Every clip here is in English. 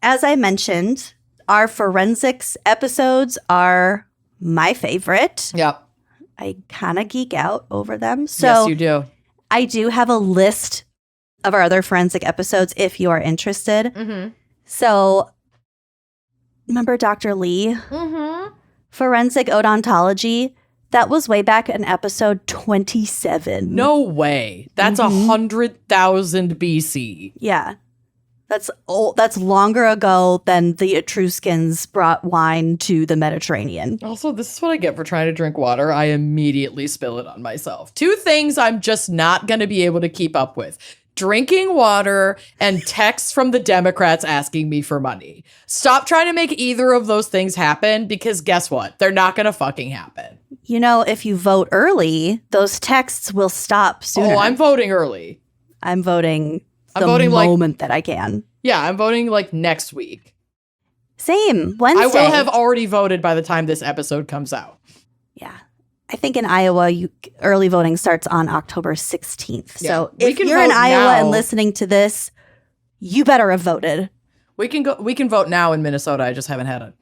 as I mentioned, our forensics episodes are my favorite. Yep. I kind of geek out over them. So yes, you do. I do have a list of our other forensic episodes if you are interested. Mm-hmm. So remember Dr. Lee? Mm-hmm. Forensic odontology. That was way back in episode 27. No way. That's 100,000 BC. Yeah. That's old. That's longer ago than the Etruscans brought wine to the Mediterranean. Also, this is what I get for trying to drink water. I immediately spill it on myself. 2 things I'm just not going to be able to keep up with. Drinking water and texts from the Democrats asking me for money. Stop trying to make either of those things happen because guess what? They're not going to fucking happen. You know, if you vote early, those texts will stop sooner. Oh, I'm voting early. I'm voting moment that I can. Yeah, I'm voting like next week. Same. Wednesday. I will have already voted by the time this episode comes out. Yeah. I think in Iowa, early voting starts on October 16th. Yeah, so if you're in Iowa and listening to this, you better have voted. We can vote now in Minnesota. I just haven't had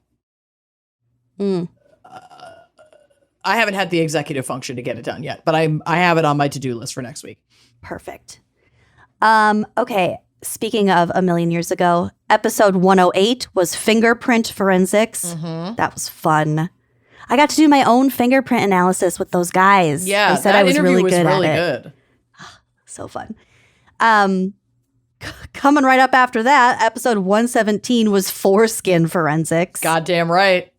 it. I haven't had the executive function to get it done yet, but I have it on my to-do list for next week. Perfect. Okay. Speaking of a million years ago, episode 108 was fingerprint forensics. Mm-hmm. That was fun. I got to do my own fingerprint analysis with those guys. Yeah, they said I was really good at it. Good. So fun. Coming right up after that, episode 117 was foreskin forensics. Goddamn right.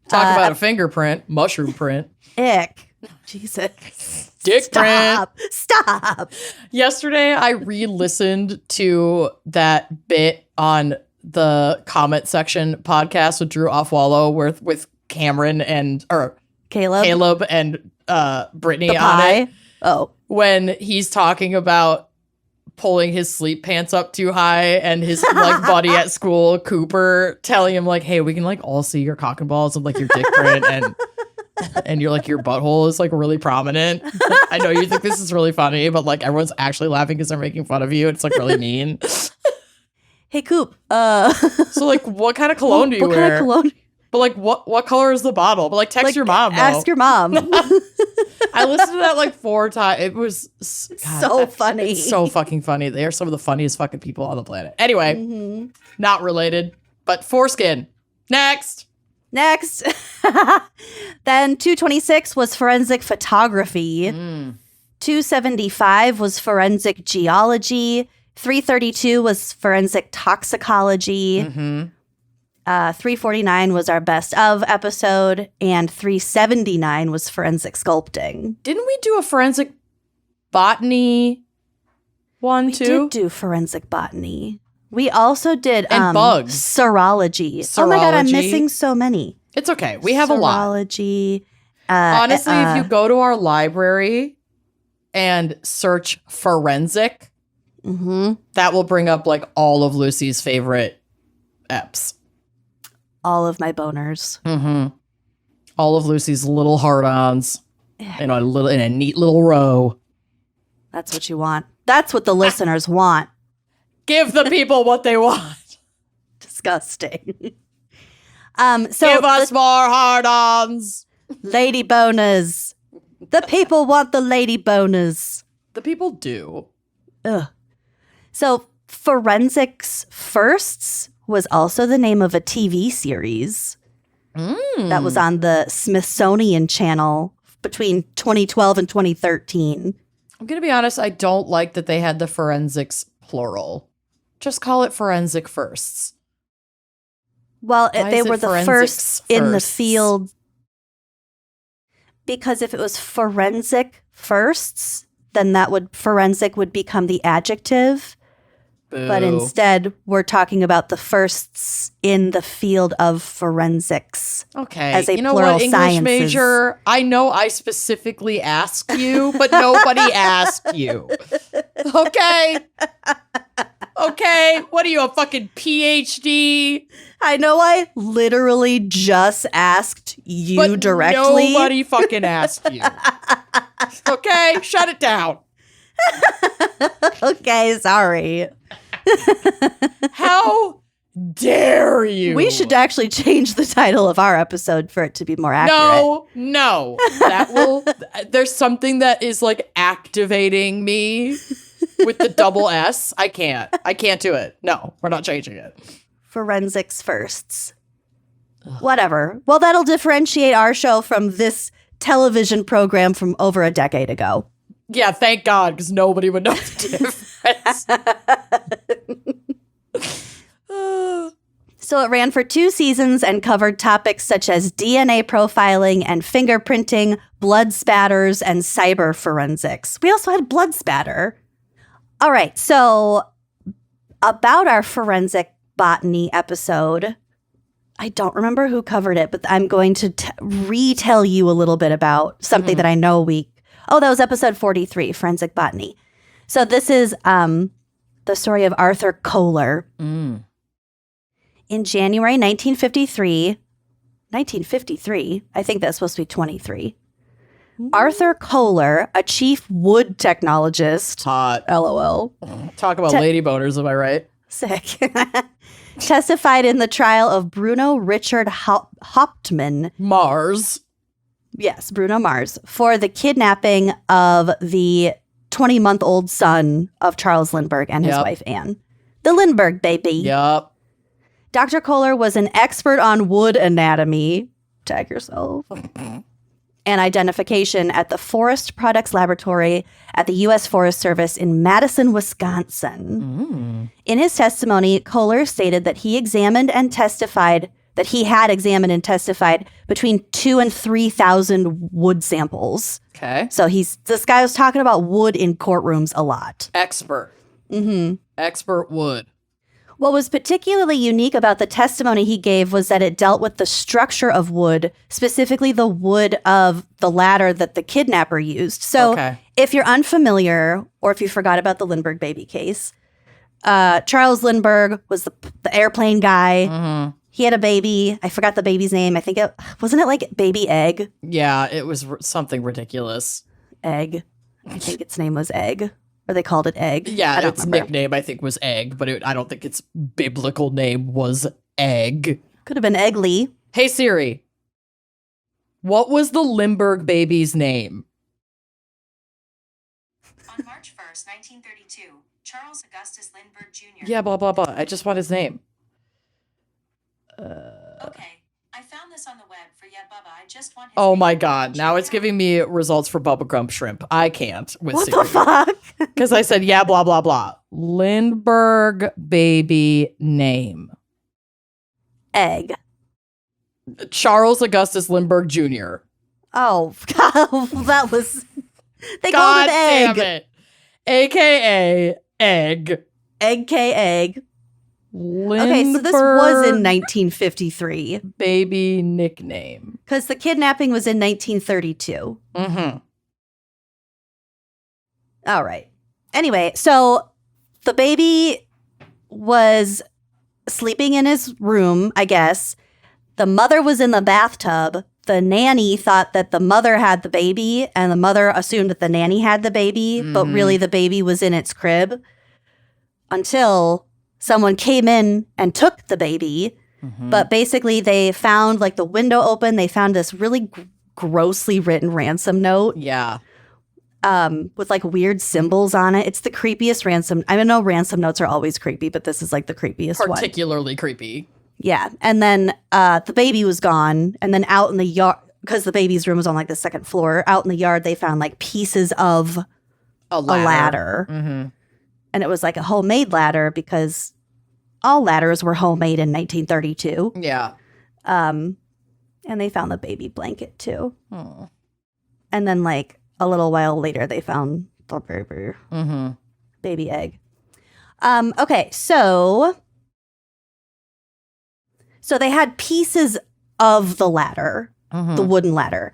Talk about a fingerprint, mushroom print. Ick. Jesus. Dick print. Stop. Yesterday, I re-listened to that bit on the comment section podcast with Drew Offwallow with Cameron or Caleb and Brittany on it. Oh. When he's talking about pulling his sleep pants up too high and his like buddy at school, Cooper, telling him like, hey, we can like all see your cock and balls of like your dick print and you're like your butthole is like really prominent. I know you think this is really funny, but like everyone's actually laughing because they're making fun of you. It's like really mean. Hey Coop. So like what kind of cologne do you wear? What kind of cologne? But like what color is the bottle? But like text your mom. Ask your mom. I listened to that like 4 times. It was so funny. It's so fucking funny. They are some of the funniest fucking people on the planet. Anyway, not related, but foreskin. Next. Then 226 was forensic photography. 275 was forensic geology. 332 was forensic toxicology. 349 was our best of episode, and 379 was forensic sculpting. Didn't we do a forensic botany one too? We did do forensic botany. We also did bugs. serology. Oh my god, I'm missing so many. It's okay. We have a lot. Serology. Honestly, if you go to our library and search forensic, that will bring up like all of Lucy's favorite eps. All of my boners. All of Lucy's little hard-ons in a neat little row. That's what you want. That's what the listeners want. Give the people what they want. Disgusting. So give us more hard-ons. Lady boners. The people want the lady boners. The people do. Ugh. So forensics firsts was also the name of a TV series that was on the Smithsonian Channel between 2012 and 2013. I'm going to be honest, I don't like that they had the forensics plural. Just call it forensic firsts. Well, they were the firsts in the field. Because if it was forensic firsts, then forensic would become the adjective. Boo. But instead, we're talking about the firsts in the field of forensics. Okay. As a you know plural what, English sciences. major? I know I specifically asked you, but nobody asked you. Okay. Okay. What are you, a fucking PhD? I know I literally just asked you but directly. Nobody fucking asked you. Okay. Shut it down. Okay, sorry. How dare you? We should actually change the title of our episode for it to be more accurate. No. That will, there's something that is like activating me with the double S. I can't do it. No, we're not changing it. Forensics firsts. Ugh. Whatever. Well, that'll differentiate our show from this television program from over a decade ago. Yeah, thank God, because nobody would know the difference. So it ran for 2 seasons and covered topics such as DNA profiling and fingerprinting, blood spatters, and cyber forensics. We also had blood spatter. All right, so about our forensic botany episode, I don't remember who covered it, but I'm going to retell you a little bit about something that I know that was episode 43, Forensic Botany. So this is the story of Arthur Kohler. In January 1953, I think that's supposed to be 23, Arthur Kohler, a chief wood technologist. Hot. LOL. Talk about lady boners, am I right? Sick. Testified in the trial of Bruno Richard Hauptmann. Mars. Yes, Bruno Mars, for the kidnapping of the 20-month-old son of Charles Lindberg and his wife, Anne. The Lindberg Baby. Yep. Dr. Kohler was an expert on wood anatomy, tag yourself, and identification at the Forest Products Laboratory at the U.S. Forest Service in Madison, Wisconsin. In his testimony, Kohler stated that he had examined and testified between 2,000 and 3,000 wood samples. Okay. So this guy was talking about wood in courtrooms a lot. Expert. Expert wood. What was particularly unique about the testimony he gave was that it dealt with the structure of wood, specifically the wood of the ladder that the kidnapper used. So if you're unfamiliar, or if you forgot about the Lindberg Baby case, Charles Lindberg was the airplane guy. He had a baby. I forgot the baby's name. I think wasn't it like Baby Egg? Yeah, it was something ridiculous. Egg. I think its name was Egg. Or they called it Egg. Yeah, its nickname I think was Egg, but I don't think its biblical name was Egg. Could have been Eggly. Hey Siri, what was the Lindberg baby's name? On March 1st, 1932, Charles Augustus Lindberg Jr. Yeah, blah, blah, blah. I just want his name. Okay, I found this on the web for Bubba. I just want his Oh name. my God. Now it's giving me results for Bubba Gump Shrimp. I can't with What Siri. the fuck? Because I said, yeah, blah, blah, blah. Lindberg baby name. Egg. Charles Augustus Lindberg Jr. Oh, God. That was... They God called it Egg. damn it. AKA Egg. Egg K Egg. Lindberg Okay, so this was in 1953. Baby nickname. Because the kidnapping was in 1932. All right. Anyway, so the baby was sleeping in his room, I guess. The mother was in the bathtub. The nanny thought that the mother had the baby, and the mother assumed that the nanny had the baby, but really the baby was in its crib until someone came in and took the baby. But basically they found like the window open. They found this really grossly written ransom note. Yeah. With like weird symbols on it. It's the creepiest ransom. I know ransom notes are always creepy, but this is like the creepiest one. Particularly creepy. Yeah. And then the baby was gone. And then out in the yard, because the baby's room was on like the second floor, out in the yard, they found like pieces of a ladder. And it was like a homemade ladder because all ladders were homemade in 1932. Yeah. And they found the baby blanket too. Oh. And then like a little while later, they found the baby, baby egg. Okay, so they had pieces of the ladder, the wooden ladder.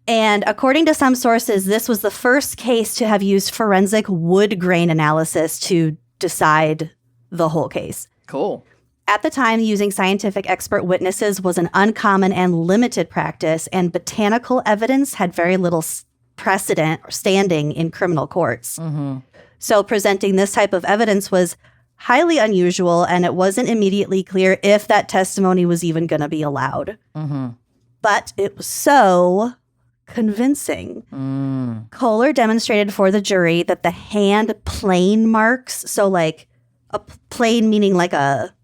And according to some sources, this was the first case to have used forensic wood grain analysis to decide the whole case. Cool. At the time, using scientific expert witnesses was an uncommon and limited practice, and botanical evidence had very little precedent or standing in criminal courts. So presenting this type of evidence was highly unusual, and it wasn't immediately clear if that testimony was even going to be allowed. Mm-hmm. But it was so convincing. Kohler demonstrated for the jury that the hand plane marks, so like a plane meaning like a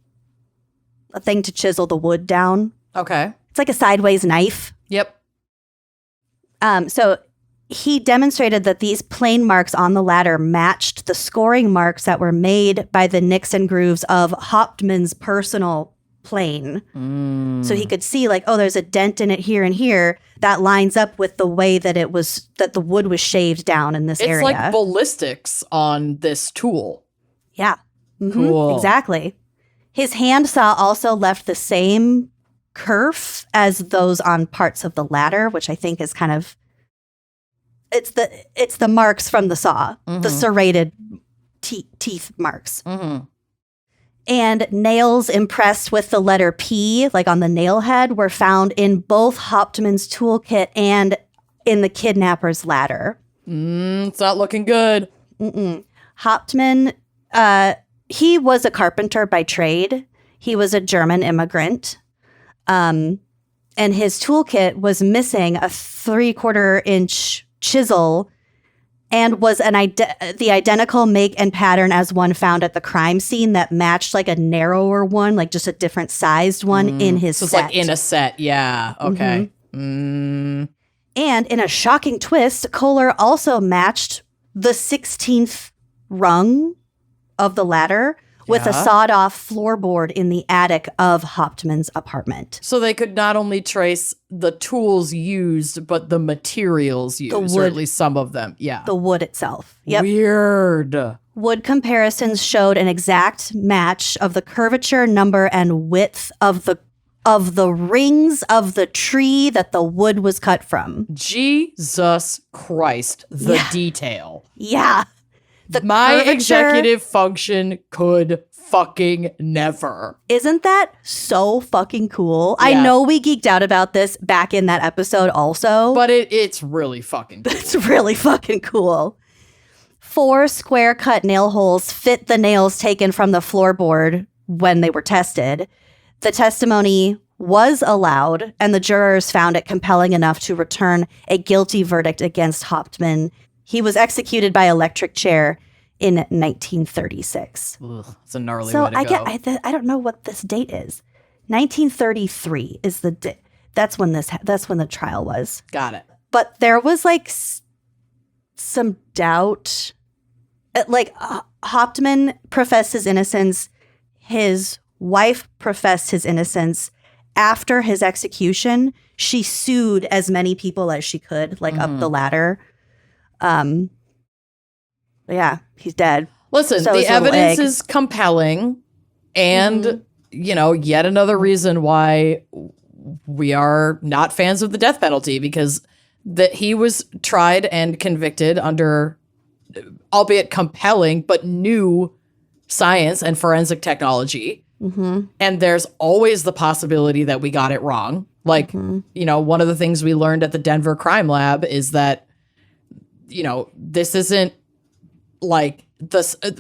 thing to chisel the wood down. Okay. It's like a sideways knife. Yep. So he demonstrated that these plane marks on the ladder matched the scoring marks that were made by the nicks and grooves of Hauptmann's personal plane. So he could see like, oh, there's a dent in it here and here. That lines up with the way that that the wood was shaved down in this area. It's like ballistics on this tool. Yeah. Cool. Exactly. His handsaw also left the same kerf as those on parts of the ladder, which I think is kind of it's the marks from the saw, the serrated teeth marks. And nails impressed with the letter P, like on the nail head, were found in both Hauptmann's toolkit and in the kidnapper's ladder. It's not looking good. Hauptmann, he was a carpenter by trade. He was a German immigrant. And his toolkit was missing a 3/4 inch chisel and was the identical make and pattern as one found at the crime scene that matched like a narrower one, like just a different sized one in his set. So it's like in a set. Yeah. Okay. And in a shocking twist, Kohler also matched the 16th rung of the ladder with a sawed-off floorboard in the attic of Hauptmann's apartment. So they could not only trace the tools used, but the materials used, or at least some of them. Yeah. The wood itself. Yep. Weird. Wood comparisons showed an exact match of the curvature, number, and width of the rings of the tree that the wood was cut from. Jesus Christ, the detail. Yeah. My executive function could fucking never. Isn't that so fucking cool? Yeah. I know we geeked out about this back in that episode also. But it's really fucking cool. It's really fucking cool. 4 square cut nail holes fit the nails taken from the floorboard when they were tested. The testimony was allowed, and the jurors found it compelling enough to return a guilty verdict against Hauptmann. He was executed by electric chair in 1936. Ugh, it's a gnarly So way to go. I don't know what this date is. 1933 is the date. That's when the trial was. Got it. But there was like some doubt. Hauptmann professed his innocence. His wife professed his innocence. After his execution, she sued as many people as she could, up the ladder. Yeah, he's dead. Listen, So the is little evidence egg. is compelling, and yet another reason why we are not fans of the death penalty, because that he was tried and convicted under, albeit compelling, but new science and forensic technology. And there's always the possibility that we got it wrong. One of the things we learned at the Denver Crime Lab is that, this isn't like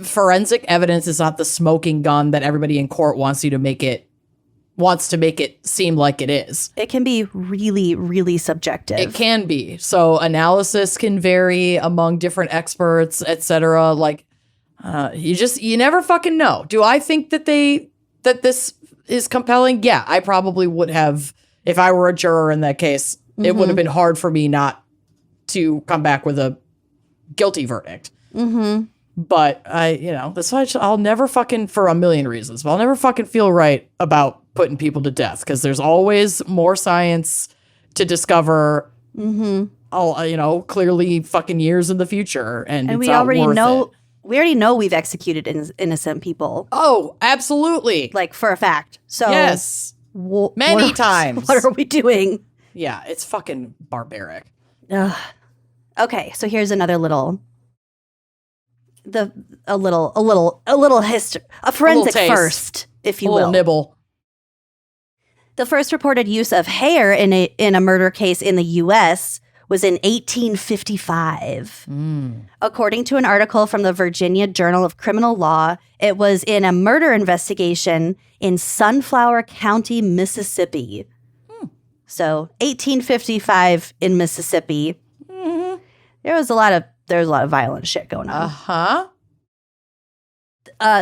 forensic evidence is not the smoking gun that everybody in court wants to make it seem like it is. It can be really, really subjective. It can be. So analysis can vary among different experts, etc. You never fucking know. Do I think that this is compelling? Yeah, I probably would have, if I were a juror in that case. It would have been hard for me not to come back with a guilty verdict. But that's why I'll never fucking, for a million reasons, but I'll never fucking feel right about putting people to death, because there's always more science to discover. Clearly fucking years in the future, and it's we not already worth know. it. We already know we've executed innocent people, Oh, absolutely. for a fact. So Yes. Many what are- times. What are we doing? Yeah, it's fucking barbaric. Ugh. Okay, so here's another little history, a forensic taste. first, if you A will. little nibble. The first reported use of hair in a murder case in the U.S. was in 1855. According to an article from the Virginia Journal of Criminal Law, it was in a murder investigation in Sunflower County, Mississippi. So 1855 in Mississippi. There was a lot of violent shit going on.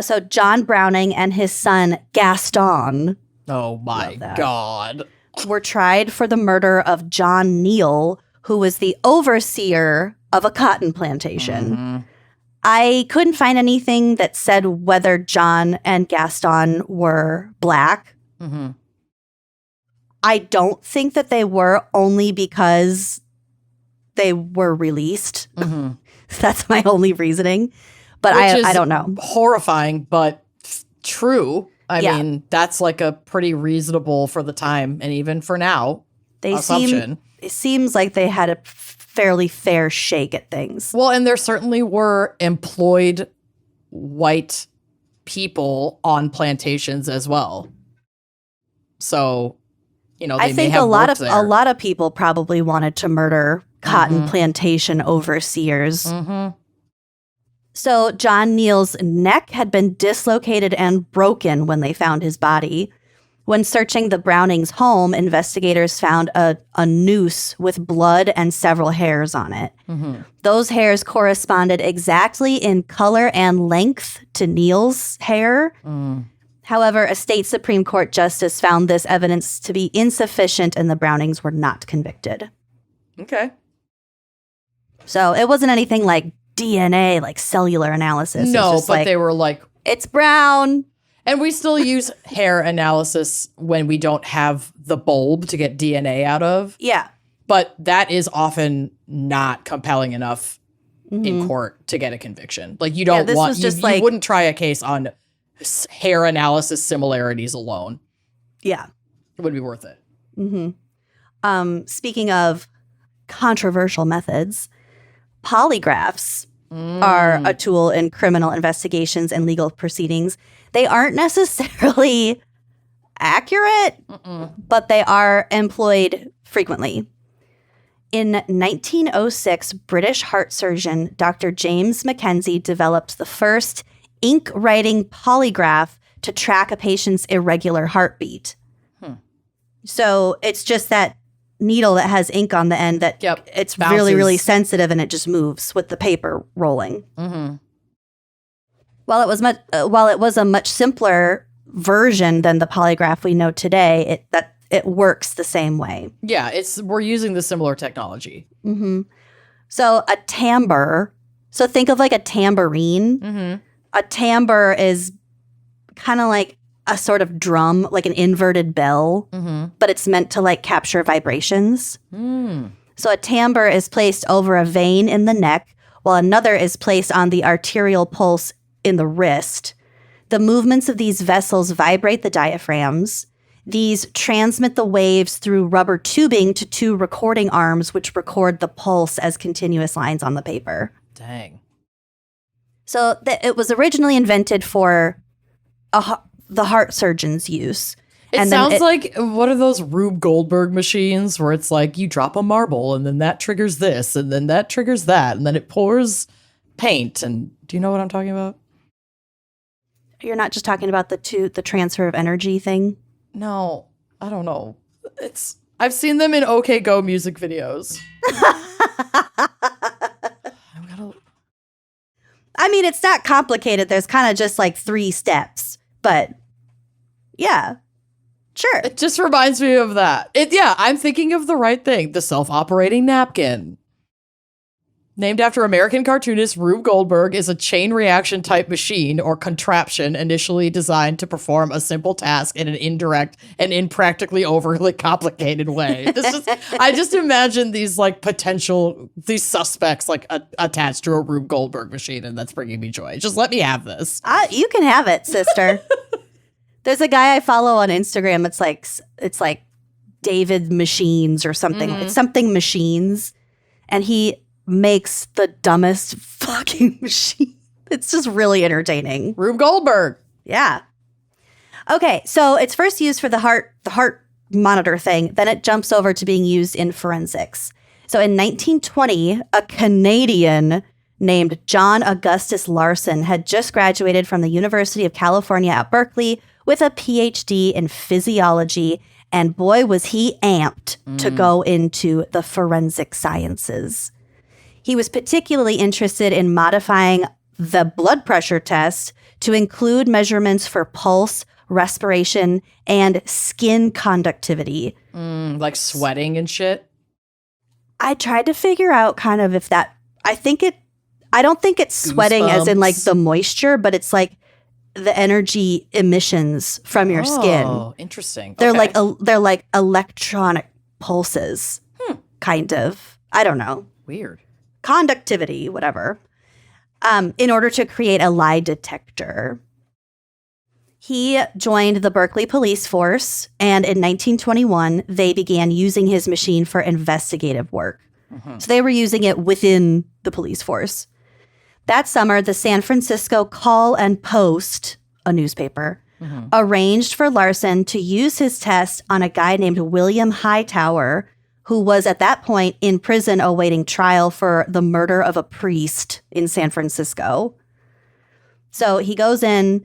So John Browning and his son Gaston. Oh my God. Were tried for the murder of John Neal, who was the overseer of a cotton plantation. I couldn't find anything that said whether John and Gaston were black. I don't think that they were, only because they were released. That's my only reasoning. But I don't know. Horrifying, but true. I mean, that's like a pretty reasonable for the time and even for now assumption. It seems like they had a fairly fair shake at things. Well, and there certainly were employed white people on plantations as well. So, they I think a lot of people probably wanted to murder cotton plantation overseers. So John Neal's neck had been dislocated and broken when they found his body. When searching the Brownings' home, investigators found a noose with blood and several hairs on it. Those hairs corresponded exactly in color and length to Neal's hair. However, a state Supreme Court justice found this evidence to be insufficient and the Brownings were not convicted. Okay. So it wasn't anything like DNA, like cellular analysis. No, but they were like, it's brown. And we still use hair analysis when we don't have the bulb to get DNA out of. Yeah. But that is often not compelling enough in court to get a conviction. Like, you don't want, you wouldn't try a case on hair analysis similarities alone. Yeah. It would be worth it. Speaking of controversial methods, polygraphs are a tool in criminal investigations and legal proceedings. They aren't necessarily accurate, but they are employed frequently. In 1906, British heart surgeon Dr. James Mackenzie developed the first ink-writing polygraph to track a patient's irregular heartbeat. So it's just that needle that has ink on the end that it's bounces. Really, really sensitive, and it just moves with the paper rolling. While it was a much simpler version than the polygraph we know today, it works the same way. Yeah, we're using the similar technology. So a timbre. So think of like a tambourine. A timbre is kind of like a sort of drum, like an inverted bell, but it's meant to like capture vibrations. So a timbre is placed over a vein in the neck, while another is placed on the arterial pulse in the wrist. The movements of these vessels vibrate the diaphragms. These transmit the waves through rubber tubing to two recording arms, which record the pulse as continuous lines on the paper. Dang. So it was originally invented for the heart surgeon's use. It sounds like one of those Rube Goldberg machines where it's like you drop a marble and then that triggers this and then that triggers that and then it pours paint. And do you know what I'm talking about? You're not just talking about the transfer of energy thing? No, I don't know. I've seen them in OK Go music videos. I mean, it's not complicated. There's kind of just like 3 steps, but yeah, sure. It just reminds me of that. I'm thinking of the right thing. The self-operating napkin. Named after American cartoonist Rube Goldberg, is a chain reaction type machine or contraption initially designed to perform a simple task in an indirect and impractically overly complicated way. I just imagine these these suspects like attached to a Rube Goldberg machine, and that's bringing me joy. Just let me have this. You can have it, sister. There's a guy I follow on Instagram. It's like David Machines or something. It's something machines, and he makes the dumbest fucking machine. It's just really entertaining. Rube Goldberg. Yeah. Okay, so it's first used for the heart monitor thing. Then it jumps over to being used in forensics. So in 1920, a Canadian named John Augustus Larson had just graduated from the University of California at Berkeley with a PhD in physiology, and boy, was he amped to go into the forensic sciences. He was particularly interested in modifying the blood pressure test to include measurements for pulse, respiration, and skin conductivity. Like sweating and shit? I tried to figure out kind of if that, I don't think it's sweating as in like the moisture, but it's like the energy emissions from your skin. Oh, interesting. They're Okay. they're like electronic pulses, kind of. I don't know. Weird. Conductivity, whatever. In order to create a lie detector. He joined the Berkeley police force, and in 1921, they began using his machine for investigative work. So they were using it within the police force. That summer, the San Francisco Call and Post, a newspaper, arranged for Larson to use his test on a guy named William Hightower, who was at that point in prison awaiting trial for the murder of a priest in San Francisco. So he goes in,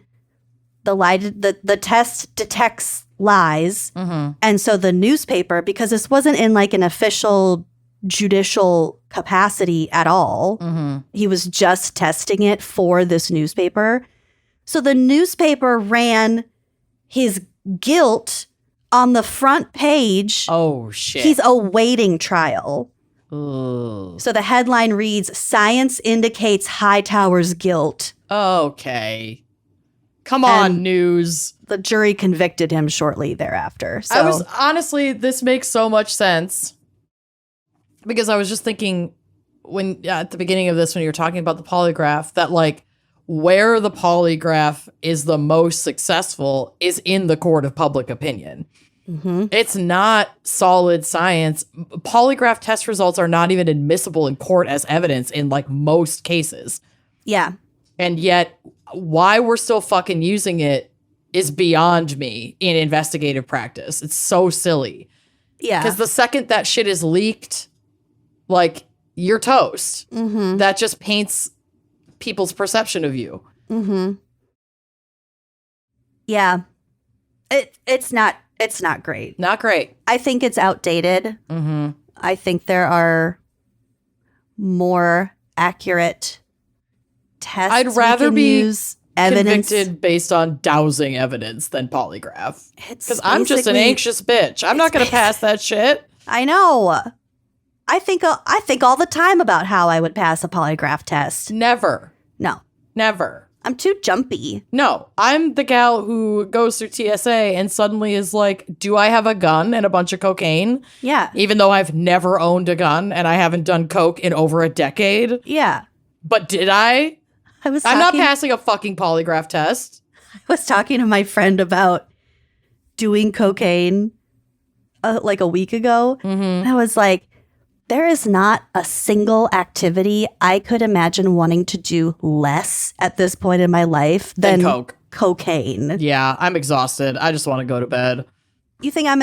the test detects lies, and so the newspaper, because this wasn't in like an official judicial capacity at all, he was just testing it for this newspaper. So the newspaper ran his guilt on the front page. Oh, shit. He's awaiting trial. Ugh. So the headline reads, "Science indicates Hightower's guilt." Okay. Come on, And news. The jury convicted him shortly thereafter. So Honestly, this makes so much sense. Because I was just thinking at the beginning of this, when you were talking about the polygraph, that like where the polygraph is the most successful is in the court of public opinion. It's not solid science. Polygraph test results are not even admissible in court as evidence in like most cases. yeah. And yet why we're still fucking using it is beyond me in investigative practice. It's so silly. Yeah. Because the second that shit is leaked, like, you're toast. That just paints people's perception of you. Yeah. It's not great. Not great. I think it's outdated. I think there are more accurate tests. I'd rather we can be use evidence. convicted based on dowsing evidence than polygraph. It's Because I'm just an basically- anxious bitch. I'm not going to pass that shit. I know. I think all the time about how I would pass a polygraph test. Never. No, Never. I'm too jumpy. No, I'm the gal who goes through TSA and suddenly is like, do I have a gun and a bunch of cocaine? Yeah. Even though I've never owned a gun and I haven't done coke in over a decade. Yeah. But did I? I'm not passing a fucking polygraph test. I was talking to my friend about doing cocaine like a week ago. And I was like, there is not a single activity I could imagine wanting to do less at this point in my life than coke. Cocaine. Yeah, I'm exhausted. I just want to go to bed. You think I'm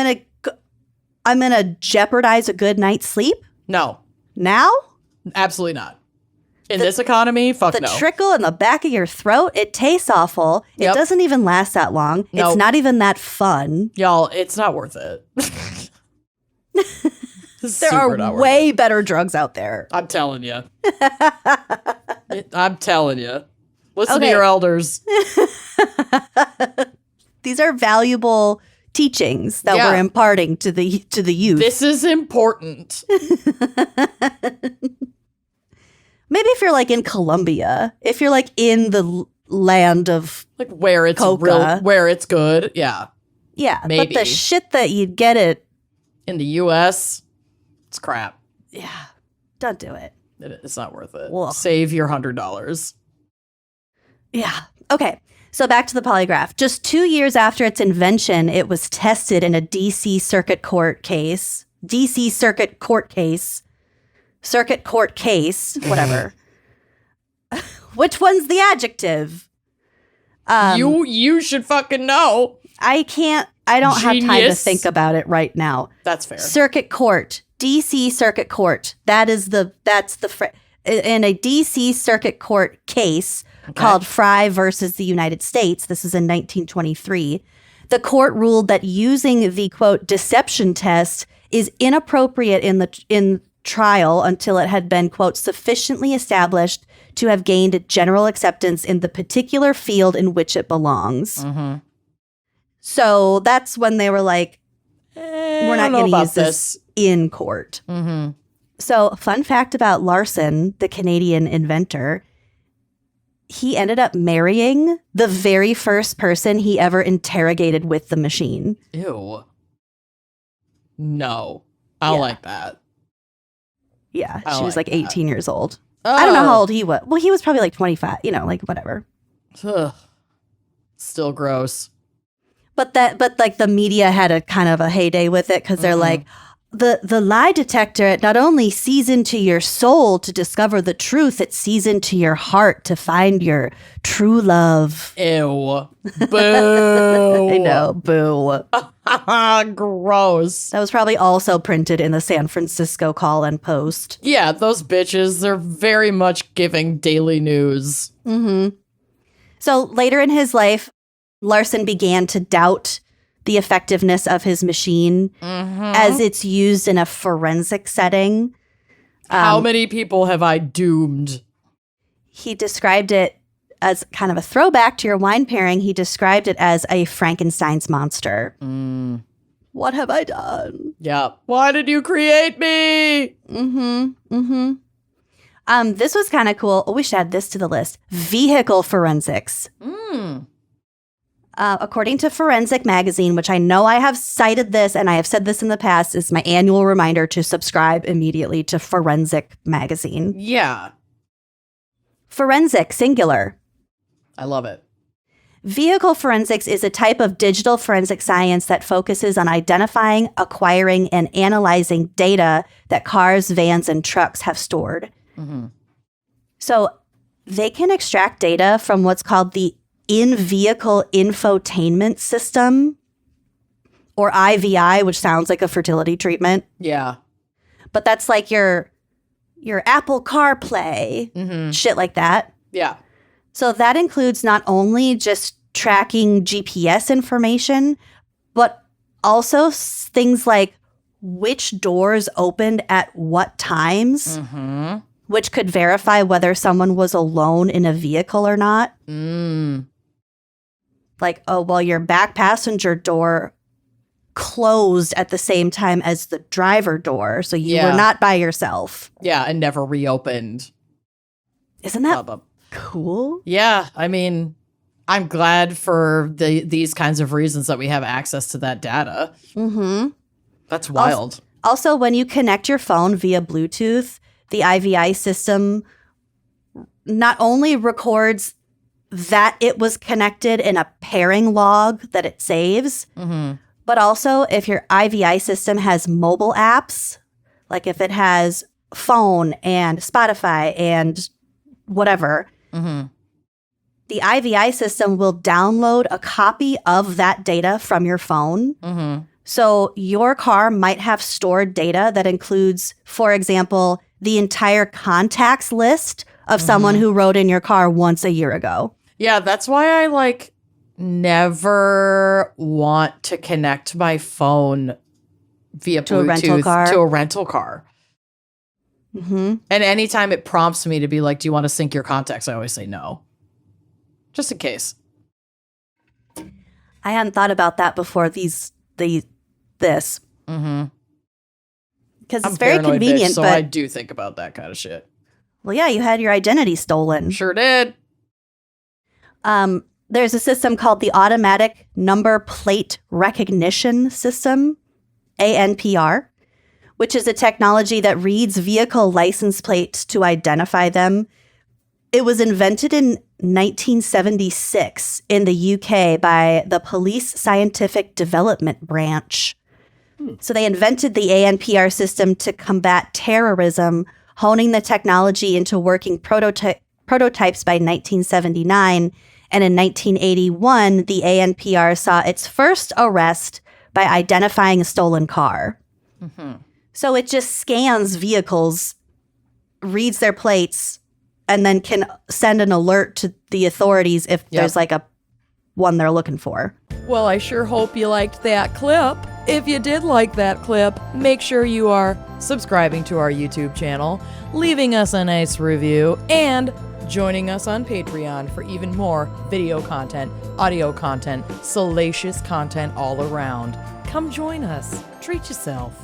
gonna jeopardize a good night's sleep No, now? absolutely not. In this economy, fuck The no. trickle in the back of your throat, it tastes awful. It Yep. doesn't even last that long. Nope. It's not even that fun. Y'all, it's not worth it. There are way better drugs out there. I'm telling you. I'm telling you. Listen to Okay. your elders. These are valuable teachings that Yeah. we're imparting to the youth. This is important. Maybe if you're like in Colombia, if you're like in the land of Like where it's Coca. where it's good. Yeah. but Maybe. the shit that you'd get it, In the US, it's crap. don't do it. It's not worth it. Ugh. Save your $100. Yeah. Okay. So back to the polygraph. Just 2 years after its invention, it was tested in a DC Circuit Court case. Circuit Court case, whatever. Which one's the adjective? You should fucking know. I don't have time to Genius. think about it right now. That's fair. Circuit Court, DC Circuit Court. In a DC Circuit Court case called Fry versus the United States, this is in 1923, the court ruled that using the, quote, deception test is inappropriate in trial until it had been, quote, sufficiently established to have gained general acceptance in the particular field in which it belongs. Mm-hmm. So that's when they were like, we're not going to use this in court. Mm-hmm. So, fun fact about Larson, the Canadian inventor, he ended up marrying the very first person he ever interrogated with the machine. Ew. No. I don't like that. Yeah, she was like 18 years old. Oh. I don't know how old he was. Well, he was probably like 25, like whatever. Ugh. Still gross. But like the media had a kind of a heyday with it because they're like, the lie detector, it not only sees into your soul to discover the truth, it sees into your heart to find your true love. Ew. Boo. I know, boo. Gross. That was probably also printed in the San Francisco Call and Post. Yeah, those bitches, they're very much giving daily news. Mm-hmm. So later in his life, Larson began to doubt the effectiveness of his machine as it's used in a forensic setting. How many people have I doomed? He described it as kind of a throwback to your wine pairing. He described it as a Frankenstein's monster. What have I done? Yeah. Why did you create me? This was kind of cool. Oh, we should add this to the list. Vehicle forensics. According to Forensic Magazine, which I know I have cited this and I have said this in the past, is my annual reminder to subscribe immediately to Forensic Magazine. Yeah. Forensic, singular. I love it. Vehicle forensics is a type of digital forensic science that focuses on identifying, acquiring, and analyzing data that cars, vans, and trucks have stored. So they can extract data from what's called the in-vehicle infotainment system, or IVI, which sounds like a fertility treatment. Yeah. But that's like your Apple CarPlay, shit like that. Yeah. So that includes not only just tracking GPS information, but also things like which doors opened at what times, which could verify whether someone was alone in a vehicle or not. Like, oh, well, your back passenger door closed at the same time as the driver door, so you were not by yourself. Yeah, and never reopened. Isn't that cool? Yeah, I mean, I'm glad for these kinds of reasons that we have access to that data. That's wild. Also, when you connect your phone via Bluetooth, the IVI system not only records that it was connected in a pairing log that it saves, but also if your IVI system has mobile apps, like if it has phone and Spotify and whatever, the IVI system will download a copy of that data from your phone. So your car might have stored data that includes, for example, the entire contacts list of someone who rode in your car once a year ago. Yeah, that's why I never want to connect my phone via Bluetooth to a rental car. And anytime it prompts me to be like, do you want to sync your contacts? I always say no. Just in case. I hadn't thought about that before this. Because it's very convenient. Bitch, so I do think about that kind of shit. Well, yeah, you had your identity stolen. Sure did. There's a system called the Automatic Number Plate Recognition System, ANPR, which is a technology that reads vehicle license plates to identify them. It was invented in 1976 in the UK by the Police Scientific Development Branch. So they invented the ANPR system to combat terrorism, honing the technology into working prototypes by 1979. And in 1981, the ANPR saw its first arrest by identifying a stolen car. So it just scans vehicles, reads their plates, and then can send an alert to the authorities if there's like a one they're looking for. Well, I sure hope you liked that clip. If you did like that clip, make sure you are subscribing to our YouTube channel, leaving us a nice review, and joining us on Patreon for even more video content, audio content, salacious content all around. Come join us. Treat yourself.